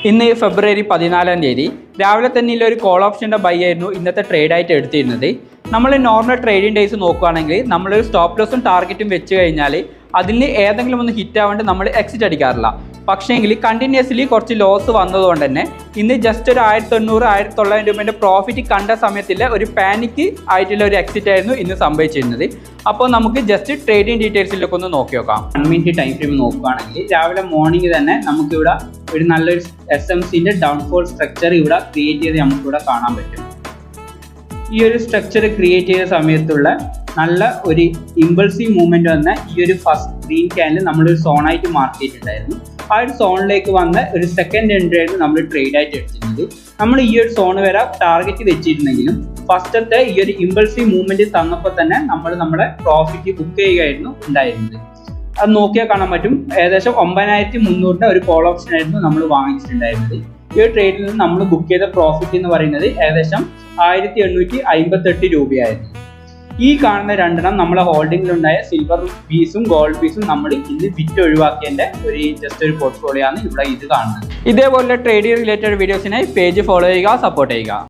ഇന്ന് ഫെബ്രുവരി 14-ാം തീയതി രാവിലെ തന്നെ ഒരു കോൾ ഓപ്ഷൻ്റെ ബൈ ആയിരുന്നു ഇന്നത്തെ ട്രേഡായിട്ട് എടുത്തിരുന്നത്. നമ്മൾ നോർമൽ ട്രേഡിംഗ് ഡേയ്സ് നോക്കുകയാണെങ്കിൽ നമ്മളൊരു സ്റ്റോപ്പ് ലോസും ടാർഗറ്റും വെച്ച് കഴിഞ്ഞാൽ അതിൽ ഏതെങ്കിലും ഒന്ന് ഹിറ്റ് ആവാണ്ട് നമ്മൾ എക്സിറ്റ് അടിക്കാറില്ല. പക്ഷേങ്കിൽ കണ്ടിന്യൂസ്ലി കുറച്ച് ലോസ് വന്നതുകൊണ്ട് തന്നെ ഇന്ന് ജസ്റ്റ് ഒരു 1800-1900 രൂപേൻ്റെ പ്രോഫിറ്റ് കണ്ട സമയത്തിൽ ഒരു പാനിക് ആയിട്ടുള്ള ഒരു എക്സിറ്റ് ആയിരുന്നു ഇന്ന് സംഭവിച്ചിരുന്നത്. അപ്പോൾ നമുക്ക് ജസ്റ്റ് ട്രേഡിംഗ് ഡീറ്റെയിൽസിലൊക്കെ ഒന്ന് നോക്കി നോക്കാം. 1 മിനിറ്റ് ടൈം ഫ്രെയിം നോക്കുകയാണെങ്കിൽ രാവിലെ മോർണിംഗ് തന്നെ നമുക്കിവിടെ ഒരു നല്ലൊരു SMCൻ്റെ ഡൗൺഫോൾ സ്ട്രക്ചർ ഇവിടെ ക്രിയേറ്റ് ചെയ്ത് നമുക്കിവിടെ കാണാൻ പറ്റും. ഈ ഒരു സ്ട്രക്ചർ ക്രിയേറ്റ് ചെയ്ത സമയത്തുള്ള നല്ല ഒരു ഇമ്പൾസീവ് മൂവ്മെന്റ് വന്ന ഈ ഒരു ഫസ്റ്റ് ഗ്രീൻ ക്യാൻഡിൽ നമ്മളൊരു സോണായിട്ട് മാർക്ക് ചെയ്തിട്ടുണ്ടായിരുന്നു. ആ ഒരു സോണിലേക്ക് വന്ന ഒരു സെക്കൻഡ് എൻട്രി ആയിരുന്നു നമ്മൾ ട്രേഡ് ആയിട്ട് എടുത്തിരുന്നത്. നമ്മൾ ഈ ഒരു സോൺ വരെ ടാർഗറ്റ് വെച്ചിരുന്നെങ്കിലും ഫസ്റ്റത്തെ ഈ ഒരു ഇമ്പൾസീവ് മൂവ്മെന്റ് തന്നപ്പോൾ തന്നെ നമ്മുടെ പ്രോഫിറ്റ് ബുക്ക് ചെയ്യുകയായിരുന്നു ഉണ്ടായിരുന്നത്. അത് നോക്കിയാൽ കാണാൻ പറ്റും. ഏകദേശം 9300 ഒരു കോൾ ഓപ്ഷൻ ആയിരുന്നു നമ്മൾ വാങ്ങിച്ചിട്ടുണ്ടായിരുന്നത്. ഈ ഒരു ട്രേഡിൽ നിന്ന് നമ്മൾ ബുക്ക് ചെയ്ത പ്രോഫിറ്റ് എന്ന് പറയുന്നത് ഏകദേശം 1858 രൂപയായിരുന്നു. ഈ കാണുന്ന രണ്ടെണ്ണം നമ്മളെ ഹോൾഡിംഗിലുണ്ടായ സിൽവർ പീസും ഗോൾഡ് പീസും നമ്മൾ ഇന്ന് വിറ്റ് ഒഴിവാക്കിയതിന്റെ ജസ്റ്റ് ഒരു പോർട്ട്ഫോളിയോ ആണ് ഇവിടെ ഇത് കാണുന്നത്. ഇതേപോലെ ട്രേഡിംഗ് റിലേറ്റഡ് വീഡിയോസിനായി പേജ് ഫോളോ ചെയ്യുക, സപ്പോർട്ട് ചെയ്യുക.